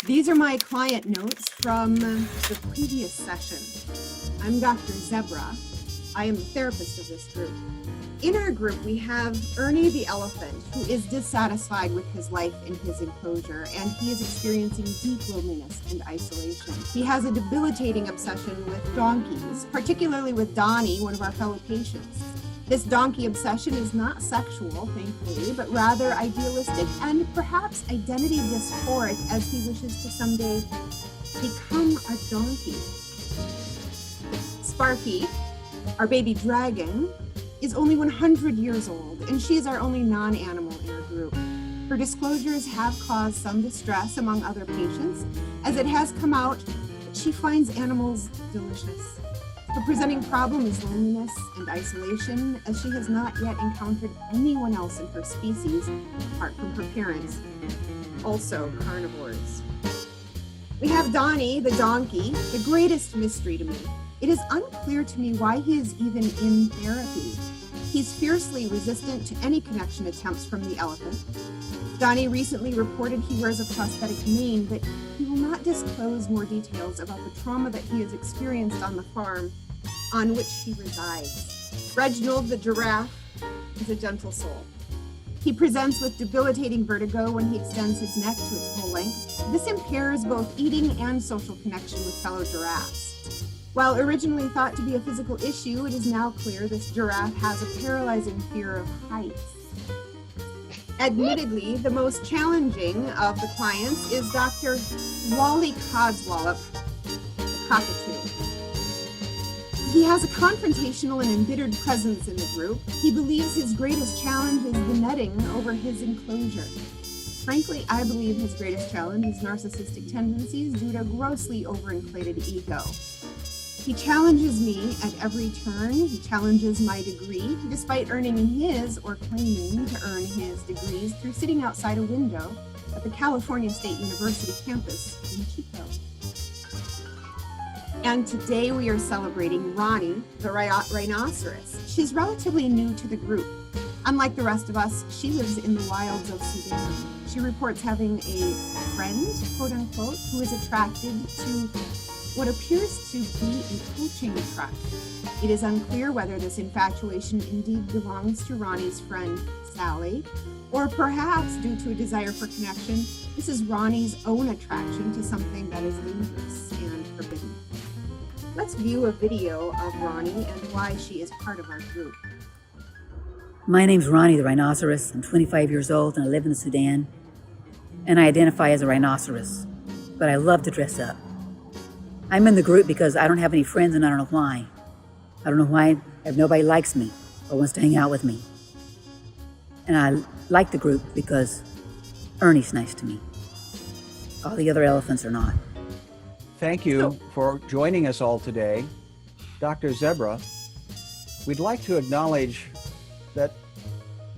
These are my client notes from the previous session. I'm Dr. Zebra. I am the therapist of this group. In our group, we have Ernie the elephant, who is dissatisfied with his life in his enclosure, and he is experiencing deep loneliness and isolation. He has a debilitating obsession with donkeys, particularly with Donnie, one of our fellow patients. This donkey obsession is not sexual, thankfully, but rather idealistic and perhaps identity dysphoric, as he wishes to someday become a donkey. Sparky, our baby dragon, is only 100 years old, and she is our only non-animal in our group. Her disclosures have caused some distress among other patients, as it has come out that she finds animals delicious. Her presenting problem is loneliness and isolation, as she has not yet encountered anyone else in her species, apart from her parents, also carnivores. We have Donnie, the donkey, the greatest mystery to me. It is unclear to me why he is even in therapy. He's fiercely resistant to any connection attempts from the elephant. Donnie recently reported he wears a prosthetic mane, but he will not disclose more details about the trauma that he has experienced on the farm on which he resides. Reginald, the giraffe, is a gentle soul. He presents with debilitating vertigo when he extends his neck to its full length. This impairs both eating and social connection with fellow giraffes. While originally thought to be a physical issue, it is now clear this giraffe has a paralyzing fear of heights. Admittedly, the most challenging of the clients is Dr. Wally Codswallop, the cockatoo. He has a confrontational and embittered presence in the group. He believes his greatest challenge is the netting over his enclosure. Frankly, I believe his greatest challenge is narcissistic tendencies due to grossly overinflated ego. He challenges me at every turn. He challenges my degree, despite earning his or claiming to earn his degrees through sitting outside a window at the California State University campus in Chico. And today we are celebrating Ronnie the Rhinoceros. She's relatively new to the group. Unlike the rest of us, she lives in the wilds of Sudan. She reports having a friend, quote unquote, who is attracted to what appears to be a coaching truck. It is unclear whether this infatuation indeed belongs to Ronnie's friend, Sally, or perhaps due to a desire for connection, this is Ronnie's own attraction to something that is dangerous and forbidden. Let's view a video of Ronnie and why she is part of our group. My name's Ronnie the Rhinoceros. I'm 25 years old and I live in the Sudan, and I identify as a rhinoceros, but I love to dress up. I'm in the group because I don't have any friends and I don't know why. I don't know why nobody likes me or wants to hang out with me. And I like the group because Ernie's nice to me. All the other elephants are not. Thank you for joining us all today. Dr. Zebra, we'd like to acknowledge that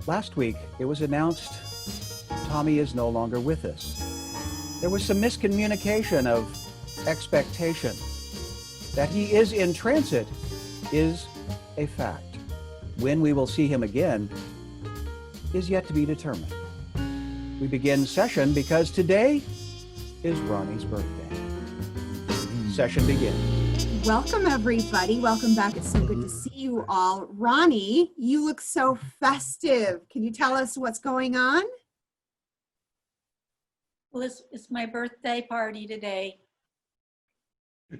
last week it was announced Tommy is no longer with us. There was some miscommunication of expectation. That he is in transit is a fact. When we will see him again is yet to be determined. We begin session because today is Ronnie's birthday. Session begins. Welcome everybody. Welcome back. It's so good to see you all. Ronnie, you look so festive. Can you tell us what's going on? Well, it's my birthday party today.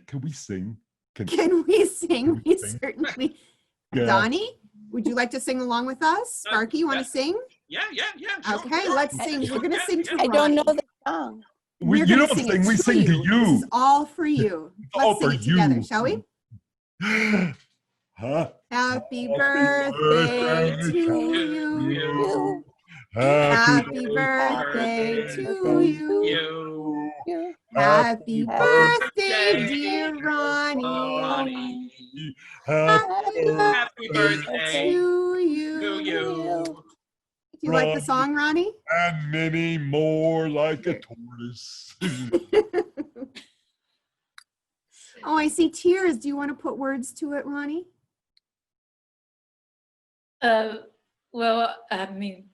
Can we sing? Can we sing? We sing? certainly. Yeah. Donnie, would you like to sing along with us? Sparky, you want to sing? Yeah, sure. Okay, let's sing. We're going to sing to I don't know Ronnie. the song. We're You gonna don't sing sing, it we to sing to This you. is all for you. all Let's sing for it together, you. shall we? Huh? Happy birthday to you. Happy birthday to you. Happy birthday, dear Ronnie. Happy birthday to you. to you. Do you like the song, Ronnie? And many more like a tortoise. Oh, I see tears. Do you want to put words to it, Ronnie? Well, I mean,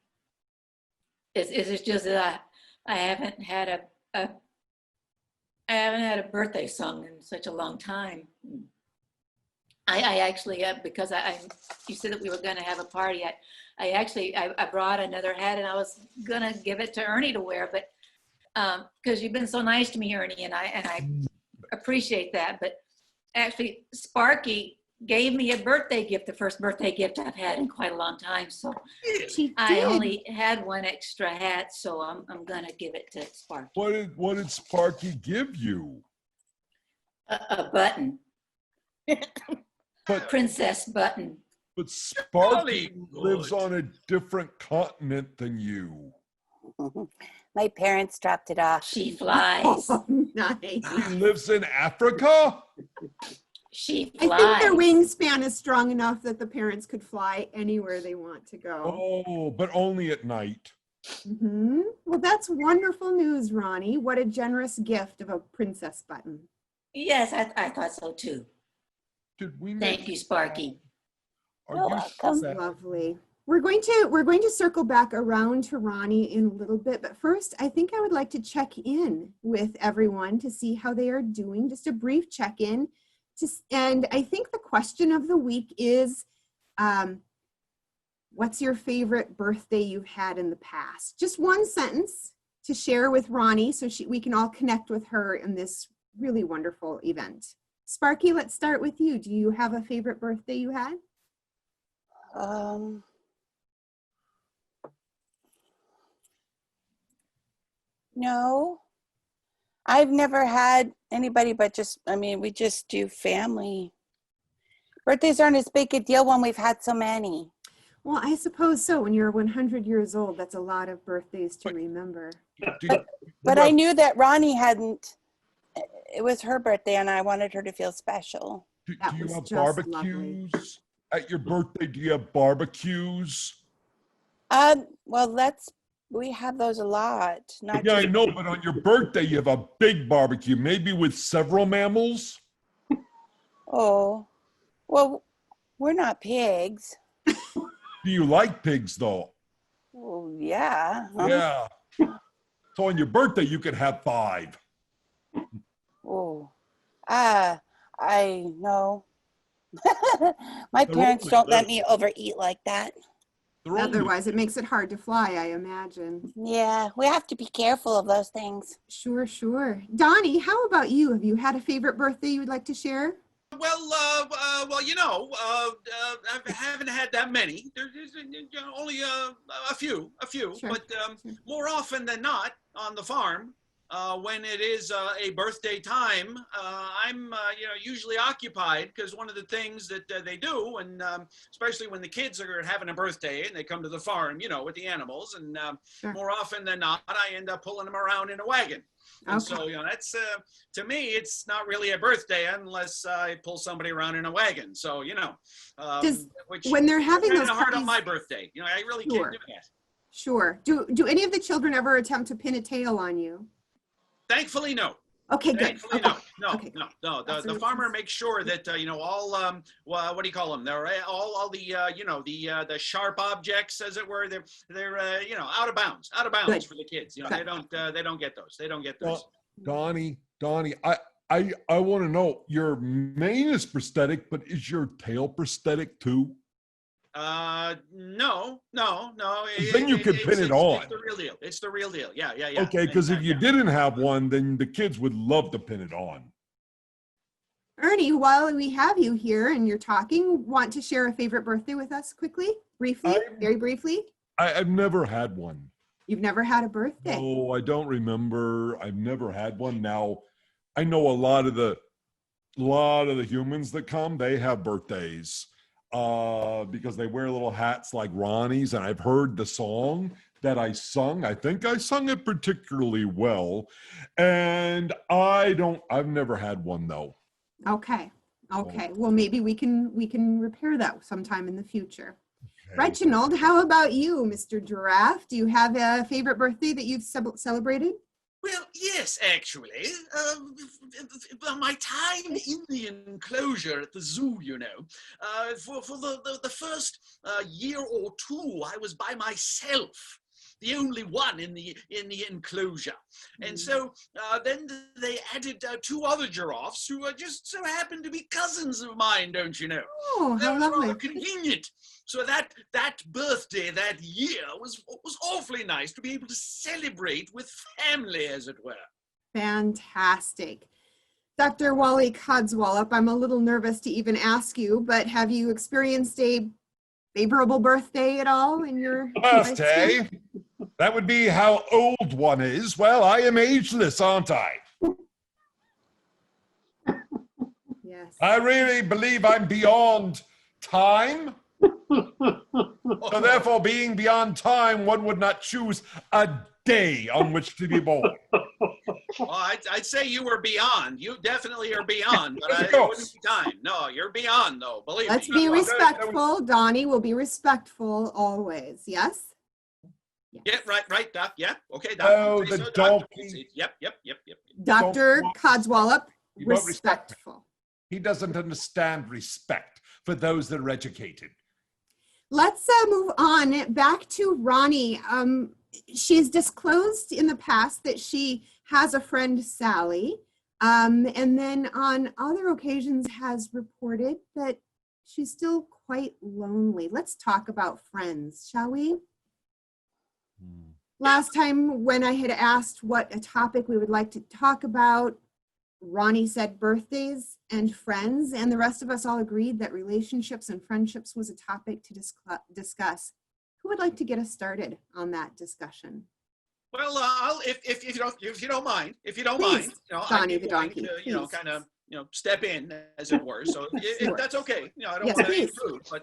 it's just that I haven't had a I haven't had a birthday song in such a long time. I actually, because you said that we were going to have a party. I brought another hat and I was going to give it to Ernie to wear, but because you've been so nice to me, Ernie, and I appreciate that. But actually, Sparky gave me a birthday gift, the first birthday gift I've had in quite a long time. So She I did. only had one extra hat, so I'm going to give it to Sparky. What did Sparky give you? A button, But princess button. but Sparky Jolly lives good. on a different continent than you. My parents dropped it off. She flies. Oh, nice. He lives in Africa? She I flies. think their wingspan is strong enough that the parents could fly anywhere they want to go. Oh, but only at night. Well, that's wonderful news, Ronnie. What a generous gift of a princess button. Yes, I thought so too. Did we Thank you, Sparky. Are You're you welcome. sad? Lovely. We're going to circle back around to Ronnie in a little bit, but first, I think I would like to check in with everyone to see how they are doing. Just a brief check-in. And I think the question of the week is, what's your favorite birthday you've had in the past? Just one sentence to share with Ronnie so we can all connect with her in this really wonderful event. Sparky, let's start with you. Do you have a favorite birthday you had? No, I've never had anybody but we just do family. Birthdays aren't as big a deal when we've had so many. Well, I suppose so. When you're 100 years old, that's a lot of birthdays to remember. But I knew that Ronnie hadn't. It was her birthday and I wanted her to feel special. Do That you was have just barbecues? At your birthday, do you have barbecues? Well, we have those a lot. Not Yeah, I just, know, but on your birthday, you have a big barbecue, maybe with several mammals? oh, well, we're not pigs. Do you like pigs, though? Oh, yeah. Yeah. So on your birthday, you could have 5. Oh, I know. My They're parents only don't let little. me overeat like that. They're only- Otherwise, it makes it hard to fly, I imagine. Yeah, we have to be careful of those things. Sure, sure. Donnie, how about you? Have you had a favorite birthday you would like to share? Well, I haven't had that many. There's only a few. Sure. But more often than not, on the farm, when it is a birthday time, I'm usually occupied because one of the things that they do, and especially when the kids are having a birthday and they come to the farm, with the animals, and Sure. more often than not, I end up pulling them around in a wagon. And Okay. so, that's, to me, it's not really a birthday unless I pull somebody around in a wagon. So, which When they're having kind those of hard on parties, my birthday. I really Sure. can't do that. sure. Do any of the children ever attempt to pin a tail on you? Thankfully, no. Okay, good. Thankfully, Okay. no. Okay. The Awesome. farmer makes sure that all what do you call them? They're all the sharp objects, as it were. They're out of bounds Good. for the kids. Good. They don't get those. They don't get those. Donnie, I want to know, your mane is prosthetic, but is your tail prosthetic too? No. Then you could pin it on. It's the real deal. It's the real deal. Yeah. Okay, because if you Yeah. didn't have one, then the kids would love to pin it on. Ernie, while we have you here and you're talking, want to share a favorite birthday with us quickly? Briefly? Very briefly? I've never had one. You've never had a birthday? No, I don't remember. I've never had one. Now, I know a lot of the humans that come, they have birthdays because they wear little hats like Ronnie's, and I've heard the song that I sung. I think I sung it particularly well, and I've never had one though. Okay. Well, maybe we can repair that sometime in the future. Okay. Reginald, how about you, Mr. Giraffe? Do you have a favorite birthday that you've celebrated? Well, yes, actually. My time in the enclosure at the zoo, for the first year or two, I was by myself. the only one in the enclosure. And so then they added 2 other giraffes who just so happened to be cousins of mine, don't you know? Oh, That how was lovely. rather convenient. So that birthday that year was awfully nice to be able to celebrate with family, as it were. Fantastic. Dr. Wally Codswallop, I'm a little nervous to even ask you, but have you experienced a favorable birthday at all in your Birthday? lifetime? That would be how old one is. Well, I am ageless, aren't I? Yes. I really believe I'm beyond time. So therefore, being beyond time, one would not choose a day on which to be born. Well, I'd say you were beyond. You definitely are beyond, but Of it course. wouldn't be time. No, you're beyond, though. Believe Let's me. be Well, that respectful. Donnie will be respectful always. Yes? Yeah, right, Doc. Yeah, okay, Doc. Oh, Say the so, Doc. donkey. Yep. Dr. Don't- Codswallop, You don't respect me. respectful. He doesn't understand respect for those that are educated. Let's move on back to Ronnie. She's disclosed in the past that she has a friend, Sally, and then on other occasions has reported that she's still quite lonely. Let's talk about friends, shall we? Last time when I had asked what a topic we would like to talk about, Ronnie said birthdays and friends, and the rest of us all agreed that relationships and friendships was a topic to discuss. Who would like to get us started on that discussion? Well, if you don't mind, Please, I'd Donnie be the willing donkey, to, please. kind of, step in, as it were. So if that's okay, I don't Yes, want to please. intrude, but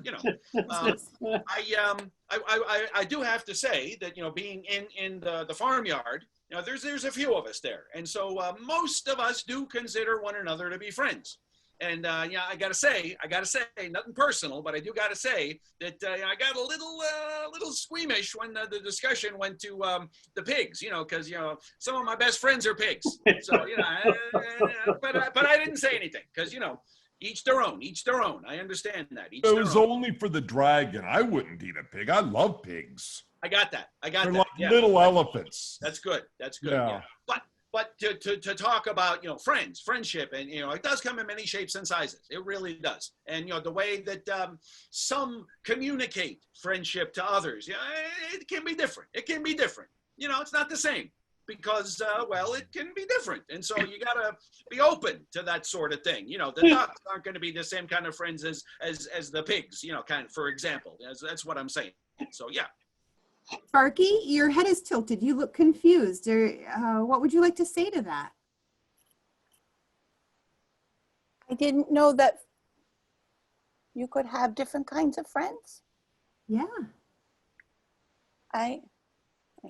I do have to say that being in the farmyard, there's a few of us there, and so most of us do consider one another to be friends. And I gotta say, nothing personal, but I do gotta say that I got a little squeamish when the discussion went to the pigs, because some of my best friends are pigs. So but I didn't say anything because each their own. I understand that. Each It their was own. only for the dragon. I wouldn't eat a pig. I love pigs. I got that. They're that. like Yeah. little elephants. That's good. Yeah. Yeah. But to talk about friendship, and it does come in many shapes and sizes. It really does. And the way that some communicate friendship to others, it can be different. It's not the same because it can be different. And so you gotta be open to that sort of thing. The ducks aren't going to be the same kind of friends as the pigs. Kind of, for example. That's what I'm saying. So yeah. Sparky, your head is tilted. You look confused. What would you like to say to that? I didn't know that you could have different kinds of friends. Yeah. I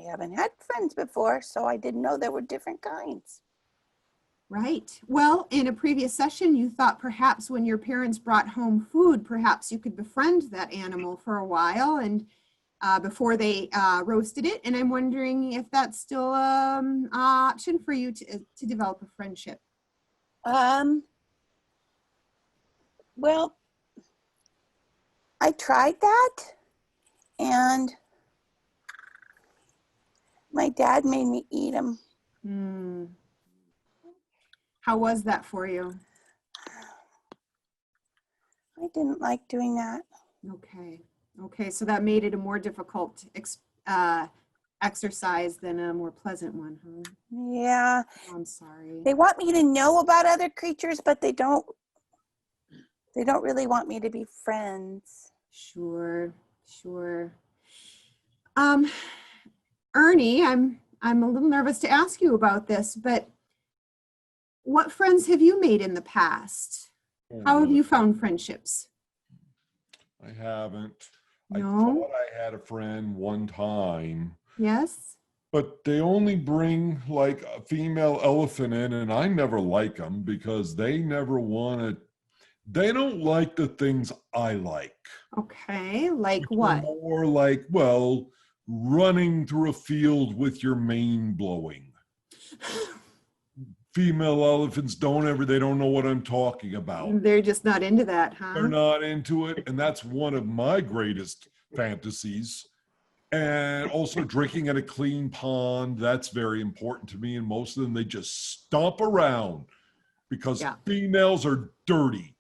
haven't had friends before, so I didn't know there were different kinds. Right. Well, in a previous session, you thought perhaps when your parents brought home food, perhaps you could befriend that animal for a while and before they roasted it. And I'm wondering if that's still an option for you to develop a friendship. Well, I tried that, and my dad made me eat them. How was that for you? I didn't like doing that. Okay, so that made it a more difficult exercise than a more pleasant one, huh? Yeah. Oh, I'm sorry. They want me to know about other creatures, but they don't really want me to be friends. Sure. Ernie, I'm a little nervous to ask you about this, but what friends have you made in the past? How have you found friendships? I haven't. No? I thought I had a friend one time, Yes? but they only bring like a female elephant in, and I never like them because they never want to. They don't like the things I like. Okay, like Which are what? More like, running through a field with your mane blowing. Female elephants they don't know what I'm talking about. They're just not into that, huh? They're not into it. And that's one of my greatest fantasies. And also drinking at a clean pond. That's very important to me. And most of them, they just stomp around because Yeah. females are dirty.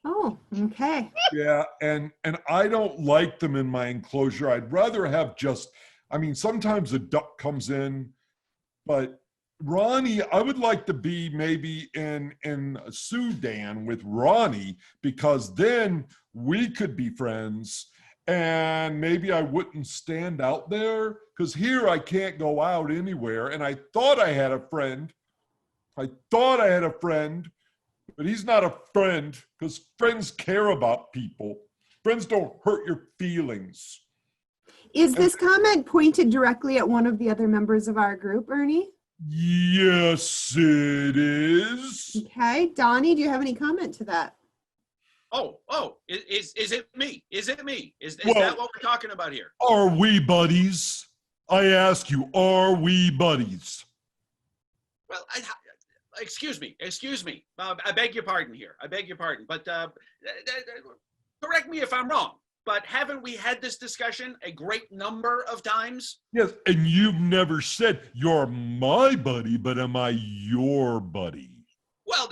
Oh, okay. Yeah, and I don't like them in my enclosure. I'd rather have just, I mean, sometimes a duck comes in, but Ronnie, I would like to be maybe in Sudan with Ronnie, because then we could be friends, and maybe I wouldn't stand out there, because here I can't go out anywhere. And I thought I had a friend. But he's not a friend, because friends care about people. Friends don't hurt your feelings. Is this comment pointed directly at one of the other members of our group, Ernie? Yes, it is. Okay. Donnie, do you have any comment to that? Is it me? Is it me? Is Well, that what we're talking about here? Are we buddies? I ask you, are we buddies? Well, excuse me. I beg your pardon here. But correct me if I'm wrong. But haven't we had this discussion a great number of times? Yes, and you've never said you're my buddy, but am I your buddy? Well,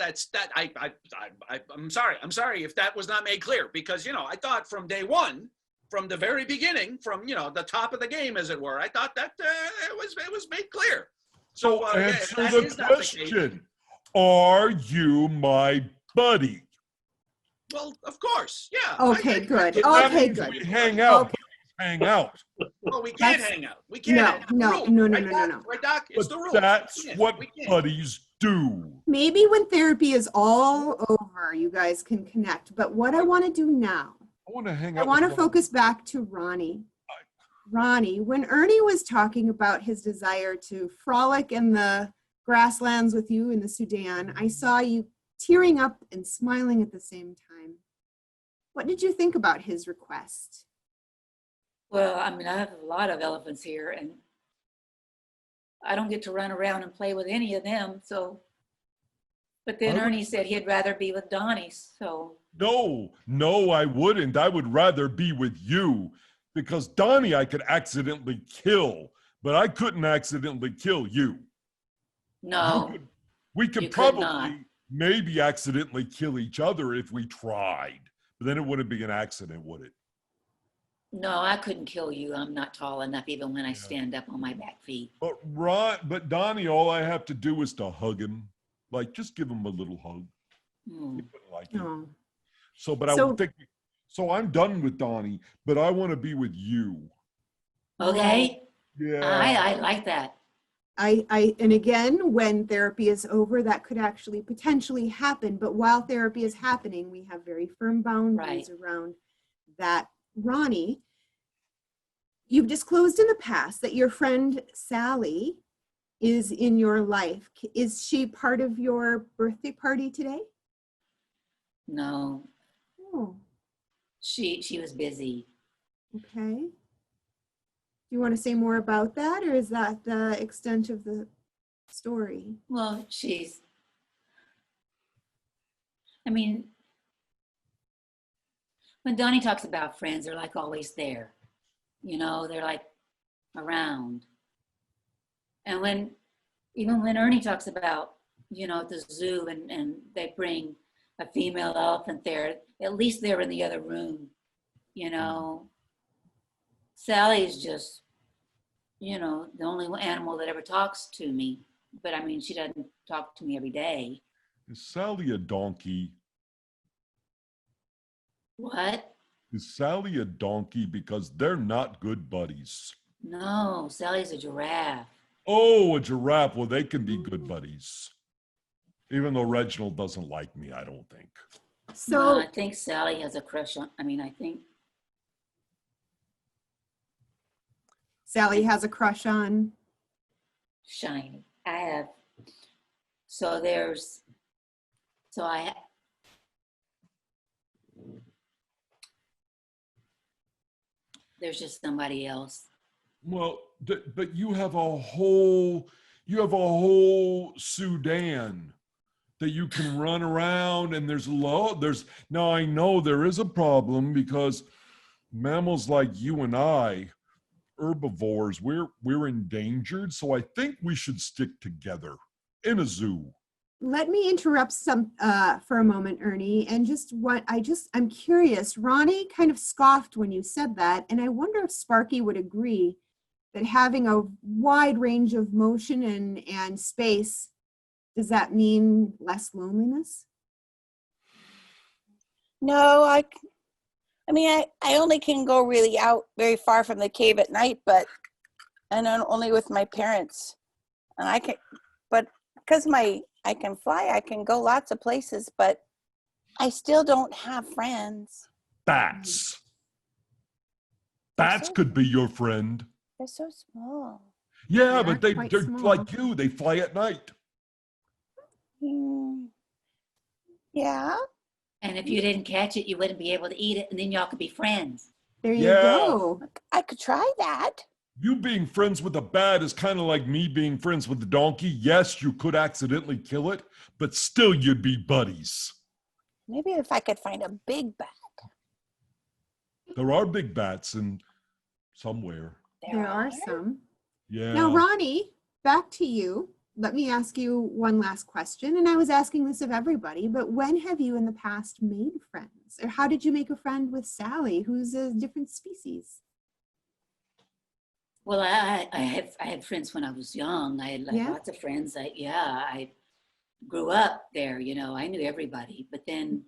I'm sorry if that was not made clear, because, I thought from day one, from the very beginning, from, the top of the game, as it were, I thought that it was made clear. So answer the question. Are you my buddy? Well, of course, yeah. Okay, good. That Okay, means good. we hang out. Okay. Hang out. Well, we can't hang out. We can't. No, hang out. no, Rule. no, no, Right, no, Doc? no. Right, Doc? It's the But rule. that's We what can't. buddies do. Maybe when therapy is all over, you guys can connect. But what I want to do now, I want to hang I out. want to with focus back to Ronnie. Ronnie, when Ernie was talking about his desire to frolic in the grasslands with you in the Sudan, I saw you tearing up and smiling at the same time. What did you think about his request? Well, I mean, I have a lot of elephants here, and I don't get to run around and play with any of them. So, but then Ernie said he'd rather be with Donnie. So No, I wouldn't. I would rather be with you, because Donnie I could accidentally kill, but I couldn't accidentally kill you. no, We could You could not. probably maybe accidentally kill each other if we tried, but then it wouldn't be an accident, would it? no, I couldn't kill you. I'm not tall enough, even when I stand up on my back feet. But Donnie, all I have to do is to hug him, like just give him a little hug. Hmm. He wouldn't like it. Oh, I would think. So I'm done with Donnie, but I want to be with you. Okay, Yeah. I like that. and again, when therapy is over, that could actually potentially happen. But while therapy is happening, we have very firm boundaries around that. Ronnie, you've disclosed in the past that your friend Sally is in your life. Is she part of your birthday party today? No, Oh, she was busy. okay. Do you want to say more about that, or is that the extent of the story? Well, I mean, when Donnie talks about friends, they're like always there. They're like around. And even when Ernie talks about, at the zoo and they bring a female elephant there, at least they're in the other room. Sally's just, the only animal that ever talks to me. But I mean, she doesn't talk to me every day. Is Sally a donkey? What? Is Sally a donkey? Because they're not good buddies. No, Sally's a giraffe. Oh, a giraffe. Well, they can be good buddies. Even though Reginald doesn't like me, I don't think. So I think Sally has a crush on, I think Sally has a crush on. Shiny. I have. So there's just somebody else. Well, but you have a whole Sudan that you can run around, and now I know there is a problem, because mammals like you and I herbivores, we're endangered. So I think we should stick together in a zoo. Let me interrupt for a moment, Ernie, and I'm curious. Ronnie kind of scoffed when you said that, and I wonder if Sparky would agree that having a wide range of motion and space, does that mean less loneliness? No, I mean, I only can go really out very far from the cave at night, and I'm only with my parents. And but because I can fly, I can go lots of places, but I still don't have friends. Bats. Bats could be your friend. They're so small. Yeah, but they're small. like you. They fly at night. Yeah. And if you didn't catch it, you wouldn't be able to eat it, and then y'all could be friends. There you Yeah. go. I could try that. You being friends with a bat is kind of like me being friends with the donkey. Yes, you could accidentally kill it, but still you'd be buddies. Maybe if I could find a big bat. There are big bats in somewhere. There are some. Yeah. Now, Ronnie, back to you. Let me ask you one last question. And I was asking this of everybody, but when have you in the past made friends? Or how did you make a friend with Sally, who's a different species? Well, I had friends when I was young. I had lots of friends. I grew up there, I knew everybody. But then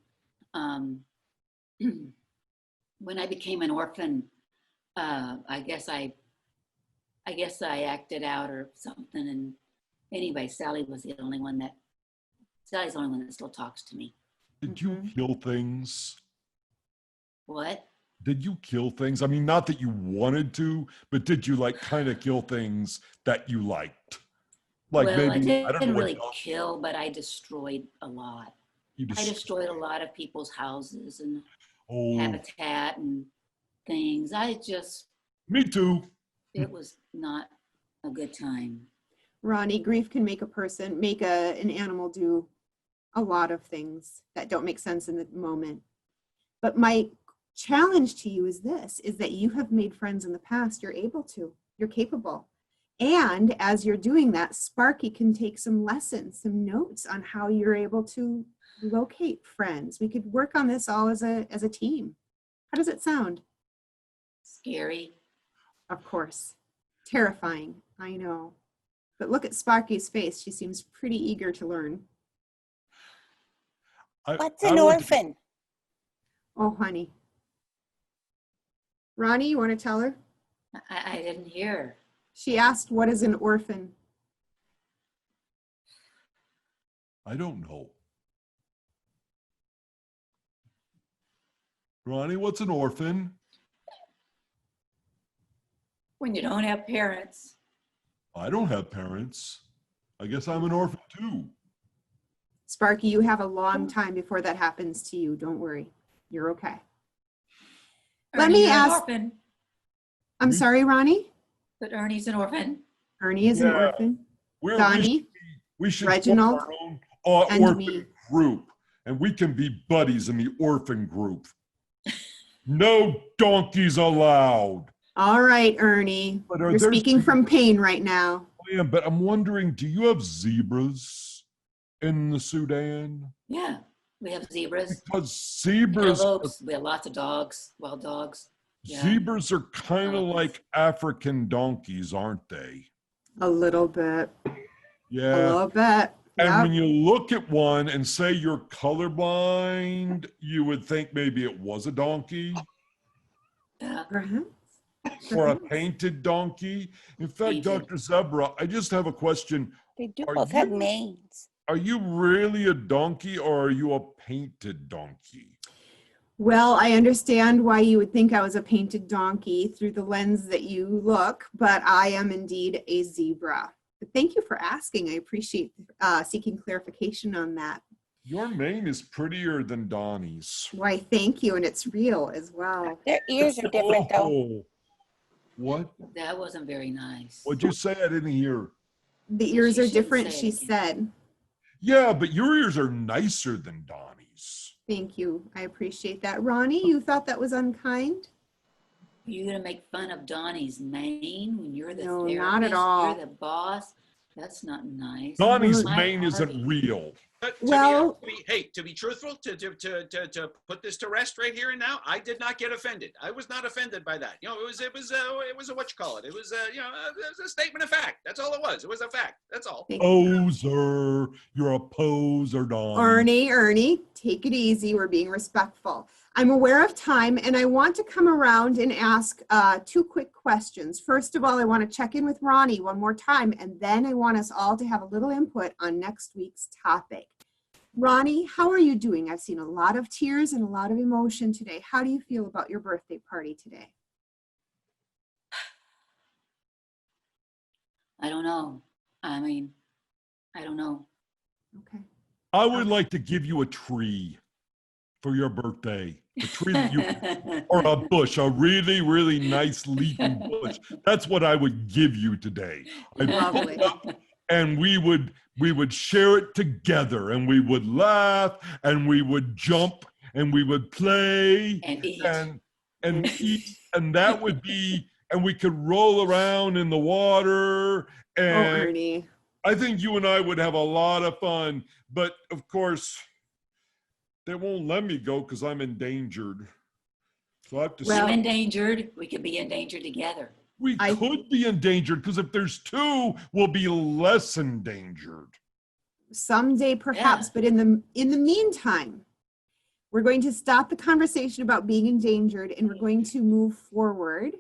when I became an orphan, I guess I acted out or something. And anyway, Sally's the only one that still talks to me. Did you kill things? What? Did you kill things? I mean, not that you wanted to, but did you kind of kill things that you liked? Well, I didn't really kill, but I destroyed a lot. I destroyed a lot of people's houses and habitat and things. Me too. It was not a good time. Ronnie, grief can make an animal do a lot of things that don't make sense in the moment. But my challenge to you is that you have made friends in the past. You're capable. And as you're doing that, Sparky can take some lessons, some notes on how you're able to locate friends. We could work on this all as a team. How does it sound? Scary. Of course. Terrifying, I know. But look at Sparky's face. She seems pretty eager to learn. What's an orphan? Oh, honey. Ronnie, you want to tell her? I didn't hear. She asked, what is an orphan? I don't know. Ronnie, what's an orphan? When you don't have parents. I don't have parents. I guess I'm an orphan too. Sparky, you have a long time before that happens to you. Don't worry. You're okay. Let me ask. I'm sorry, Ronnie? But Ernie's an orphan. Ernie is an orphan. Donnie, we should Reginald, form our own and orphan me. group, and we can be buddies in the orphan group. No donkeys allowed. All right, Ernie. You're speaking from pain right now. I am, but I'm wondering, do you have zebras in the Sudan? Yeah, we have zebras. Because zebras, we have lots of dogs, wild dogs. Yeah. Zebras are kind of like African donkeys, aren't they? A little bit. Yeah. A little bit. And when you look at one and say you're colorblind, you would think maybe it was a donkey. Yeah. Or a painted donkey. In fact, Dr. Zebra, I just have a question. They do both have names. Are you really a donkey or are you a painted donkey? Well, I understand why you would think I was a painted donkey through the lens that you look, but I am indeed a zebra. But thank you for asking. I appreciate seeking clarification on that. Your mane is prettier than Donnie's. Why, thank you, and it's real as well. Their ears are different, though. What? That wasn't very nice. What'd you say? I didn't hear. The ears are different, she said. Yeah, but your ears are nicer than Donnie's. Thank you. I appreciate that. Ronnie, you thought that was unkind? You gonna make fun of Donnie's mane when you're the No, therapist? not at all. You're the boss. That's not nice. Donnie's My mane isn't party. real. Well- To be truthful, to put this to rest right here and now, I did not get offended. I was not offended by that. You know, it was a what you call it. It was it was a statement of fact. That's all it was. It was a fact. That's all. Poser. You're a poser, Donnie. Ernie, take it easy. We're being respectful. I'm aware of time, and I want to come around and ask 2 quick questions. First of all, I want to check in with Ronnie one more time, and then I want us all to have a little input on next week's topic. Ronnie, how are you doing? I've seen a lot of tears and a lot of emotion today. How do you feel about your birthday party today? I don't know. I mean, I don't know. Okay. I would like to give you a tree for your birthday. A tree that you, or a bush, a really, really nice leafy bush. That's what I would give you today. Lovely. And we would share it together, and we would laugh, and we would jump, and we would play And eat. and eat, and that would be, and we could roll around in the water. Oh, And Ernie. I think you and I would have a lot of fun, but of course, they won't let me go because I'm endangered. So I have to. Well- I'm endangered. We could be endangered together. We I- could be endangered because if there's 2, we'll be less endangered. Someday perhaps, but in the meantime, we're going to stop the conversation about being endangered, and we're going to move forward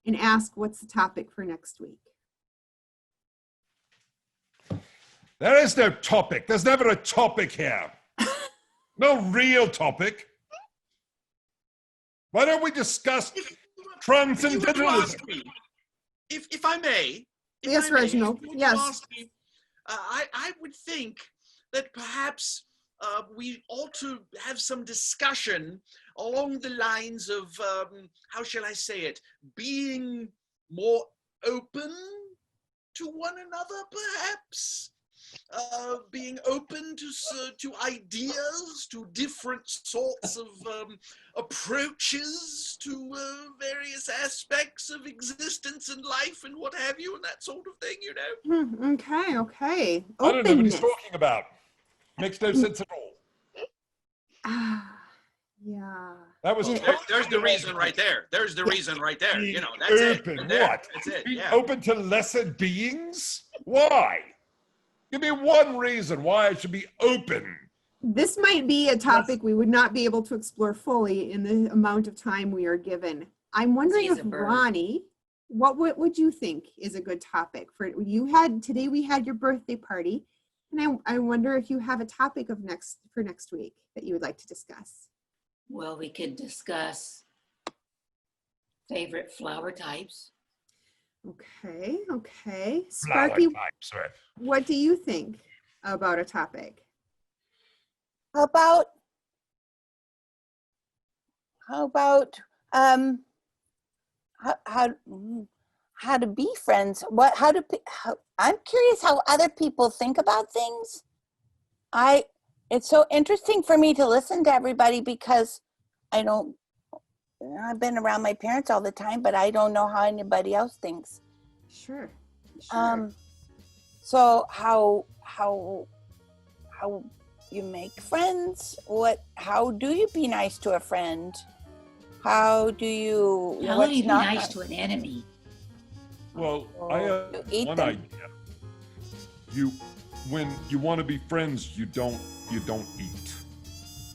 and ask what's the topic for next week. There is no topic. There's never a topic here. No real topic. Why don't we discuss If you were to transcendentalism? ask me, if I may. Yes, Reginald, if you were to yes. ask me, I would think that perhaps we ought to have some discussion along the lines of, how shall I say it, being more open to one another, perhaps? Being open to ideas, to different sorts of approaches to various aspects of existence and life and what have you, and that sort of thing, you know. Okay. I don't know what he's Openness. talking about. Makes no sense at all. Yeah. That was There's the reason right there. There's the reason right there. You know, that's open. it. There. What? That's it. Being Yeah. open to lesser beings? Why? Give me one reason why I should be open. This might be a topic we would not be able to explore fully in the amount of time we are given. I'm wondering He's if a bird. Ronnie, what would you think is a good topic for today? We had your birthday party, and I wonder if you have a topic for next week that you would like to discuss. Well, we could discuss favorite flower types. Okay. Flower Sparky, types, right? what do you think about a topic? How about how to be friends? I'm curious how other people think about things. It's so interesting for me to listen to everybody because I've been around my parents all the time, but I don't know how anybody else thinks. Sure. So how you make friends? How do you be nice to a friend? How do you How what's do you be not nice to an enemy? Well, I have You eat one them. idea. When you want to be friends, you don't eat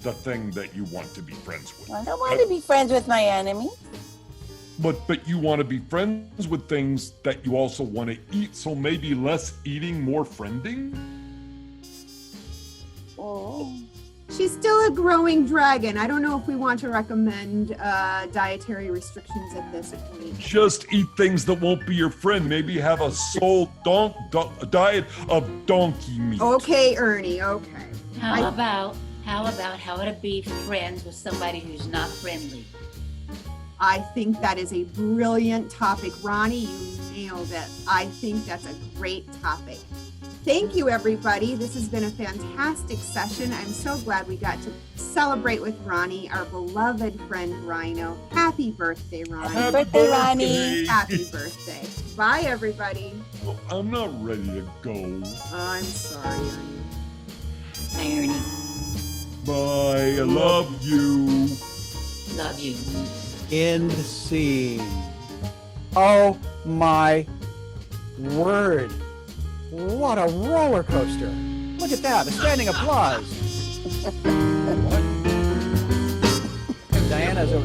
the thing that you want to be friends with. I don't want to be friends with my enemy. But you want to be friends with things that you also want to eat, so maybe less eating, more friending? Oh. She's still a growing dragon. I don't know if we want to recommend dietary restrictions at this point. Just eat things that won't be your friend. Maybe have a diet of donkey meat. Okay, Ernie, okay. How about how to be friends with somebody who's not friendly? I think that is a brilliant topic. Ronnie, you nailed it. I think that's a great topic. thank you, everybody. This has been a fantastic session. I'm so glad we got to celebrate with Ronnie, our beloved friend Rhino. Happy birthday, Ronnie. Happy birthday, Ronnie. Happy birthday. Bye, everybody. Oh, I'm not ready to go. I'm sorry, Ernie. Irony. Bye. I love you. Love you. End scene. Oh my word. What a roller coaster. Look at that, a standing applause. Diana's a